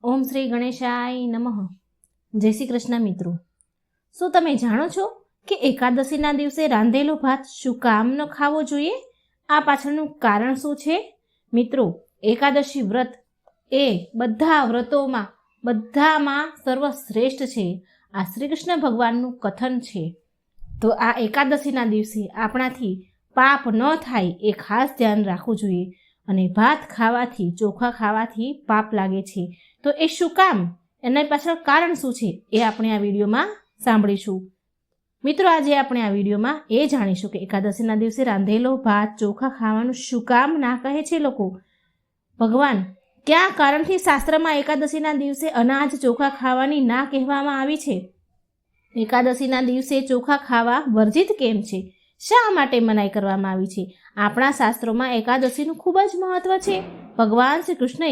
ઓમ શ્રી ગણેશાય નમઃ. જય શ્રી કૃષ્ણ મિત્રો. શું તમે જાણો છો કે એકાદશીના દિવસે રાંધેલો ભાત શું કામ ન ખાવો જોઈએ? આ પાછળનું કારણ શું છે? મિત્રો, એકાદશી વ્રત એ બધા વ્રતોમાં બધામાં સર્વશ્રેષ્ઠ છે. આ શ્રી કૃષ્ણ ભગવાનનું કથન છે. તો આ એકાદશીના દિવસે આપણાથી પાપ ન થાય એ ખાસ ધ્યાન રાખવું જોઈએ. અને ભાત ખાવાથી, ચોખા ખાવાથી પાપ લાગે છે. તો એ શું કામ, એના પાછળ કારણ શું છે, એ આપણે આ વિડીયોમાં સાંભળીશું. મિત્રો, આજે આપણે આ વિડીયોમાં એ જાણીશું કે એકાદશીના દિવસે રાંધેલો ભાત ચોખા ખાવાનું શું કામ ના કહે છે લોકો. ભગવાન કયા કારણથી શાસ્ત્રમાં એકાદશીના દિવસે અનાજ ચોખા ખાવાની ના કહેવામાં આવી છે? એકાદશીના દિવસે ચોખા ખાવા વર્જિત કેમ છે? શા માટે મનાઈ કરવામાં આવી છે? આપણા શાસ્ત્રોમાં એકાદશીનું ખૂબ જ મહત્વ છે. ભગવાન શ્રી કૃષ્ણએ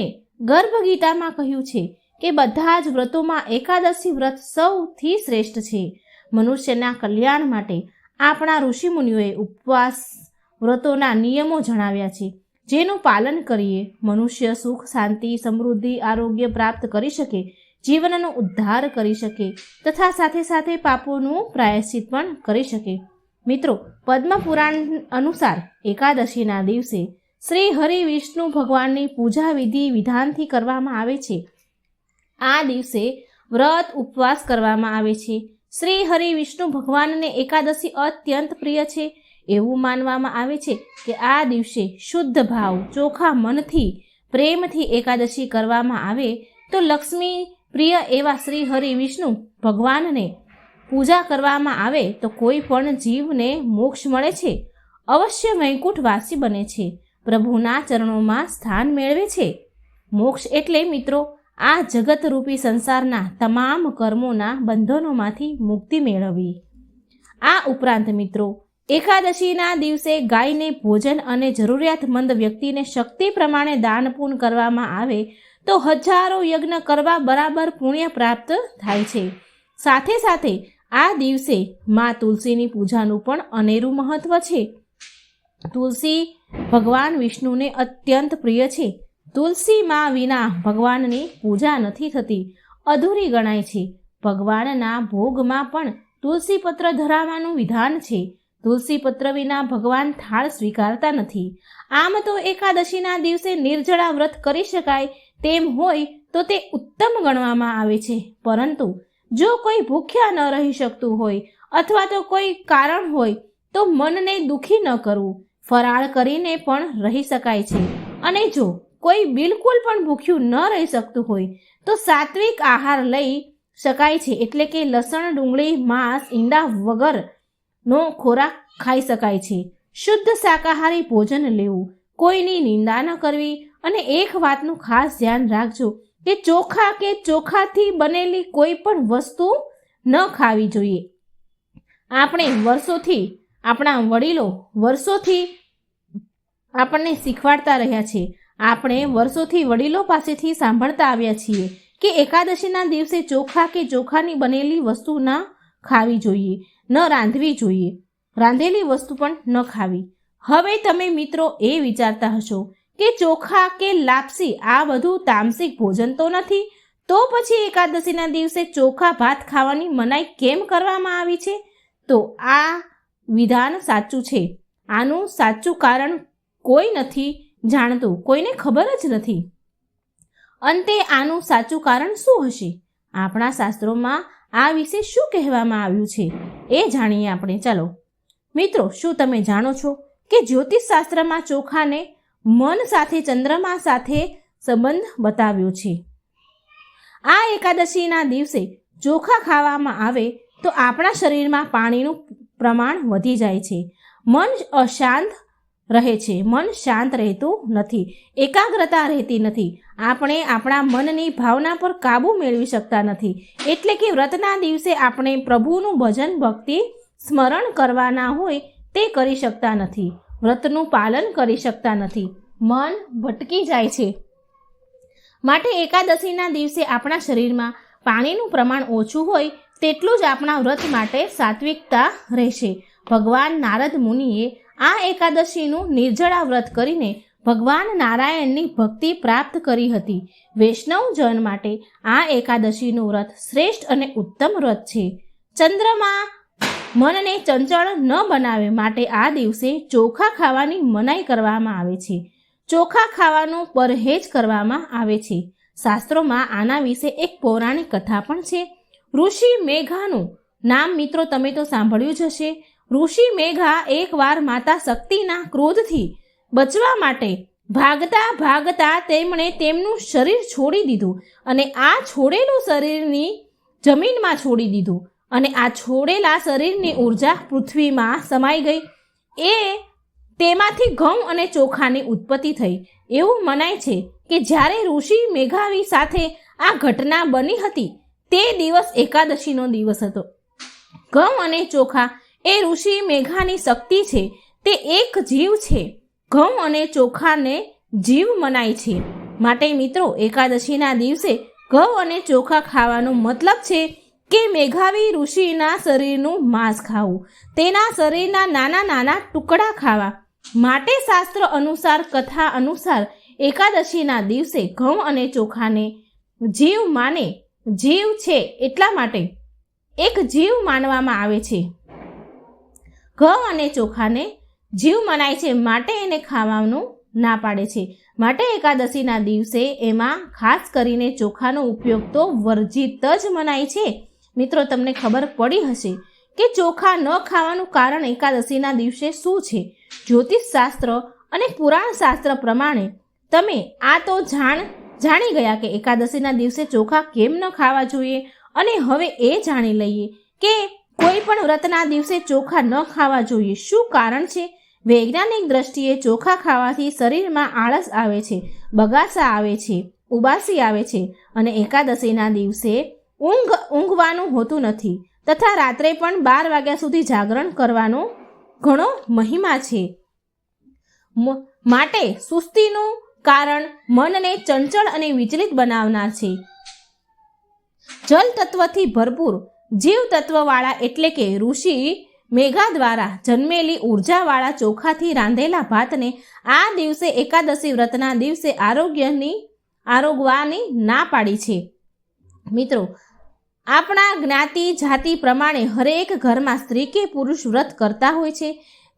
ગર્ભ ગીતામાં કહ્યું છે કે બધા જ વ્રતોમાં એકાદશી વ્રત સૌથી શ્રેષ્ઠ છે. મનુષ્યના કલ્યાણ માટે આપણા ઋષિમુનિઓએ ઉપવાસ વ્રતોના નિયમો જણાવ્યા છે, જેનું પાલન કરીએ મનુષ્ય સુખ, શાંતિ, સમૃદ્ધિ, આરોગ્ય પ્રાપ્ત કરી શકે, જીવનનો ઉદ્ધાર કરી શકે તથા સાથે સાથે પાપોનું પ્રાયશ્ચિત પણ કરી શકે. મિત્રો, પદ્મ પુરાણ અનુસાર એકાદશીના દિવસે શ્રી હરિ વિષ્ણુ ભગવાનની પૂજા વિધિ વિધાનથી કરવામાં આવે છે. આ દિવસે વ્રત ઉપવાસ કરવામાં આવે છે. શ્રી હરિ વિષ્ણુ ભગવાનને એકાદશી અત્યંત પ્રિય છે. એવું માનવામાં આવે છે કે આ દિવસે શુદ્ધ ભાવ, ચોખા મનથી, પ્રેમથી એકાદશી કરવામાં આવે તો લક્ષ્મી પ્રિય એવા શ્રી હરિ વિષ્ણુ ભગવાનને પૂજા કરવામાં આવે તો કોઈ પણ જીવને મોક્ષ મળે છે, અવશ્ય વૈકુંઠવાસી બને છે, પ્રભુના ચરણોમાં સ્થાન મેળવે છે. મોક્ષ એટલે મિત્રો આ જગતરૂપી સંસારના તમામ કર્મોના બંધનોમાંથી મુક્તિ મેળવવી. આ ઉપરાંત મિત્રો, એકાદશીના દિવસે ગાયને ભોજન અને જરૂરિયાતમંદ વ્યક્તિને શક્તિ પ્રમાણે દાન પૂન કરવામાં આવે તો હજારો યજ્ઞ કરવા બરાબર પુણ્ય પ્રાપ્ત થાય છે. સાથે સાથે આ દિવસે મા તુલસીની પૂજાનું પણ અનેરું મહત્વ છે. તુલસી ભગવાન વિષ્ણુને અત્યંત પ્રિય છે. તુલસી માં વિના ભગવાનની પૂજા નથી થતી, અધૂરી ગણાય છે. ભગવાનના ભોગમાં પણ તુલસી પત્ર ધરાવવાનું વિધાન છે. તુલસી પત્ર વિના ભગવાન થાળ સ્વીકારતા નથી. આમ તો એકાદશીના દિવસે નિર્જળા વ્રત કરી શકાય તેમ હોય તો તે ઉત્તમ ગણવામાં આવે છે. પરંતુ જો કોઈ ભૂખ્યા ન રહી શકતું હોય અથવા તો કોઈ કારણ હોય તો મનને દુઃખી ન કરવું, ફરાળ કરીને પણ રહી શકાય છે. અને જો કોઈ બિલકુલ પણ ભૂખ્યું ન રહી શકતું હોય તો સાત્વિક આહાર લઈ શકાય છે. એટલે કે લસણ, ડુંગળી, માંસ, ઈંડા વગરનો ખોરાક ખાઈ શકાય છે. શુદ્ધ શાકાહારી ભોજન લેવું, કોઈની નિંદા ન કરવી. અને એક વાતનું ખાસ ધ્યાન રાખજો કે ચોખા કે ચોખાથી બનેલી કોઈ પણ વસ્તુ ન ખાવી જોઈએ. આપણે વર્ષોથી, આપણા વડીલો વર્ષોથી આપણને શીખવાડતા રહ્યા છે. આપણે વર્ષોથી વડીલો પાસેથી સાંભળતા આવ્યા છીએ કે એકાદશીના દિવસે ચોખા કે ચોખાની બનેલી વસ્તુ ન ખાવી જોઈએ, ન રાંધવી જોઈએ, રાંધેલી વસ્તુ પણ ન ખાવી. હવે તમે મિત્રો એ વિચારતા હશો કે ચોખા કે લાપસી આ બધું તામસિક ભોજન તો નથી, તો પછી એકાદશીના દિવસે ચોખા ભાત ખાવાની મનાઈ કેમ કરવામાં આવી છે? તો આ વિધાન સાચું છે. આનું સાચું કારણ કોઈ નથી જાણતું, કોઈને ખબર જ નથી. અંતે આનું સાચું કારણ શું હશે? આપણા શાસ્ત્રોમાં આ વિશે શું કહેવામાં આવ્યું છે એ જાણીએ આપણે. ચાલો મિત્રો, શું તમે જાણો છો કે જ્યોતિષ શાસ્ત્રમાં ચોખાને મન સાથે, ચંદ્રમા સાથે સંબંધ બતાવ્યો છે. આ એકાદશીના દિવસે ચોખા ખાવામાં આવે તો આપણા શરીરમાં પાણીનું પ્રમાણ વધી જાય છે. મન અશાંત રહે છે. મન શાંત રહેતું નથી, એકાગ્રતા રહેતી નથી. આપણે આપણા મનની ભાવના પર કાબૂ મેળવી શકતા નથી. એટલે કે વ્રતના દિવસે આપણે પ્રભુનું ભજન, ભક્તિ, સ્મરણ કરવાના હોય તે કરી શકતા નથી, વ્રતનું પાલન કરી શકતા નથી, મન ભટકી જાય છે. માટે એકાદશીના દિવસે આપણા શરીરમાં પાણીનું પ્રમાણ ઓછું હોય તેટલું જ આપણા વ્રત માટે સાત્વિકતા રહેશે. ભગવાન નારદ મુનિએ આ એકાદશીનું નિર્જળા વ્રત કરીને ભગવાન નારાયણની ભક્તિ પ્રાપ્ત કરી હતી. વૈષ્ણવજન માટે આ એકાદશીનું વ્રત શ્રેષ્ઠ અને ઉત્તમ વ્રત છે. ચંદ્રમા મનને ચંચળ ન બનાવે માટે આ દિવસે ચોખા ખાવાની મનાઈ કરવામાં આવે છે. ચોખા ખાવાનો પરહેજ કરવામાં આવે છે. શાસ્ત્રોમાં આના વિશે એક પૌરાણિક કથા પણ છે. ઋષિ મેઘાનું નામ મિત્રો તમે તો સાંભળ્યું જ હશે. ઋષિ મેઘા એકવાર માતા શક્તિના ક્રોધથી બચવા માટે ભાગતા ભાગતા તેમણે તેમનું શરીર છોડી દીધું અને આ છોડેલું શરીરની જમીનમાં છોડી દીધું અને આ છોડેલા શરીરની ઉર્જા પૃથ્વીમાં સમાઈ ગઈ. તેમાંથી ઘઉં અને ચોખાની ઉત્પત્તિ થઈ. એવું મનાય છે કે જ્યારે ઋષિ મેઘાવી સાથે આ ઘટના બની હતી તે દિવસ એકાદશીનો દિવસ હતો. ઘઉં અને ચોખા એ ઋષિ મેઘાની શક્તિ છે. તે એક જીવ છે. ઘઉં અને ચોખાને જીવ મનાય છે. માટે મિત્રો એકાદશીના દિવસે ઘઉં અને ચોખા ખાવાનો મતલબ છે કે મેઘાવી ઋષિના શરીરનું માંસ ખાવું, તેના શરીરના નાના નાના ટુકડા ખાવા. માટે શાસ્ત્ર અનુસાર, કથા અનુસાર એકાદશીના દિવસે ઘઉં અને ચોખાને જીવ છે એટલા માટે એક જીવ માનવામાં આવે છે. ઘઉં અને ચોખાને જીવ મનાય છે માટે એને ખાવાનું ના પાડે છે. માટે એકાદશીના દિવસે એમાં ખાસ કરીને ચોખાનો ઉપયોગ તો વર્જિત જ મનાય છે. મિત્રો તમને ખબર પડી હશે કે ચોખા ન ખાવાનું કારણ એકાદશીના દિવસે શું છે. જ્યોતિષ શાસ્ત્ર અને પુરાણ શાસ્ત્ર પ્રમાણે તમે આ તો જાણી ગયા કે એકાદશીના દિવસે ચોખા કેમ ન ખાવા જોઈએ. અને હવે એ જાણી લઈએ કે કોઈ પણ વ્રતના દિવસે ચોખા ન ખાવા જોઈએ. શું કારણ છે? વૈજ્ઞાનિક દ્રષ્ટિએ ચોખા ખાવાથી શરીરમાં આળસ આવે છે, બગાસા આવે છે, ઉબાસી આવે છે અને એકાદશીના દિવસે ઊંઘવાનું હોતું નથી તથા રાત્રે પણ 12 વાગ્યા સુધી જાગરણ કરવાનો ઘણો મહિમા છે. માટે સુસ્તીનું કારણ મનને ચંચળ અને વિચલિત બનાવનાર છે. જલ તત્વથી ભરપૂર જીવ તત્વવાળા એટલે કે ઋષિ મેઘા દ્વારા જન્મેલી ઉર્જાવાળા ચોખાથી રાંધેલા ભાતને આ દિવસે એકાદશી વ્રતના દિવસે આરોગવાની ના પાડી છે. મિત્રો આપણા જ્ઞાતિ જાતિ પ્રમાણે હરેક ઘરમાં સ્ત્રી કે પુરુષ વ્રત કરતા હોય છે.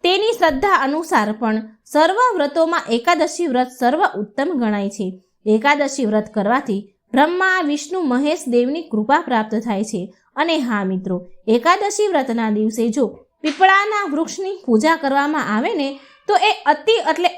તેની શ્રદ્ધા અનુસાર પણ સર્વ વ્રતોમાં એકાદશી વ્રત સર્વ ઉત્તમ ગણાય છે. એકાદશી વ્રત કરવાથી બ્રહ્મા, વિષ્ણુ, મહેશ દેવની કૃપા પ્રાપ્ત થાય છે. અને હા મિત્રો, એકાદશી વ્રતના દિવસે જો પીપળાના વૃક્ષની પૂજા કરવામાં આવે ને તો એ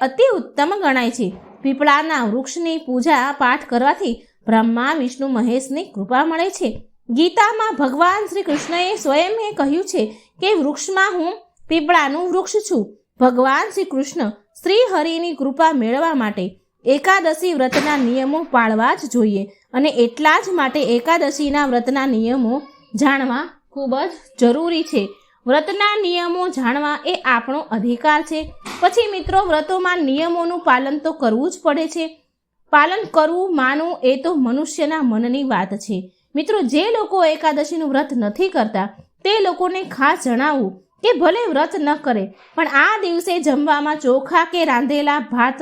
અતિ ઉત્તમ ગણાય છે. પીપળાના વૃક્ષની પૂજા પાઠ કરવાથી બ્રહ્મા, વિષ્ણુ, મહેશની કૃપા મળે છે. ગીતામાં ભગવાન શ્રી કૃષ્ણએ સ્વયં કહ્યું છે કે વૃક્ષમાં હું પીપળાનું વૃક્ષ છું. ભગવાન શ્રી કૃષ્ણ શ્રી હરિની કૃપા મેળવવા માટે એકાદશી વ્રતના નિયમો પાળવા જ જોઈએ અને એટલા જ માટે એકાદશીના વ્રતના નિયમો જાણવા ખૂબ જ જરૂરી છે. વ્રતના નિયમો જાણવા એ આપણો અધિકાર છે. પછી મિત્રો વ્રતોમાં નિયમોનું પાલન તો કરવું જ પડે છે. પાલન કરવું માનવું એ તો મનુષ્યના મનની વાત છે. મિત્રો જે લોકો એકાદશીનું વ્રત નથી કરતા તે લોકોને ખાસ જણાવવું કે ભલે વ્રત ન કરે પણ આ દિવસે જમવામાં ચોખા કે રાંધેલા ભાત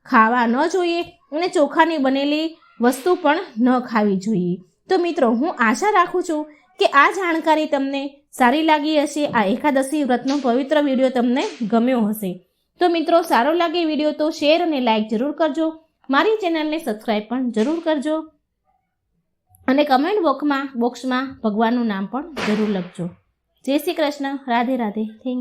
ખાવા ન જોઈએ અને ચોખાની બનેલી વસ્તુ પણ ન ખાવી જોઈએ. તો મિત્રો હું આશા રાખું છું કે આ જાણકારી તમને સારી લાગી હશે. આ એકાદશી વ્રતનો પવિત્ર વિડીયો તમને ગમ્યો હશે. તો મિત્રો સારો લાગે વિડીયો તો શેર અને લાઈક જરૂર કરજો. મારી ચેનલને સબસ્ક્રાઈબ પણ જરૂર કરજો અને કમેન્ટ બોક્સમાં ભગવાનનું નામ પણ જરૂર લખજો. જય શ્રી કૃષ્ણ. રાધે રાધે. થેન્ક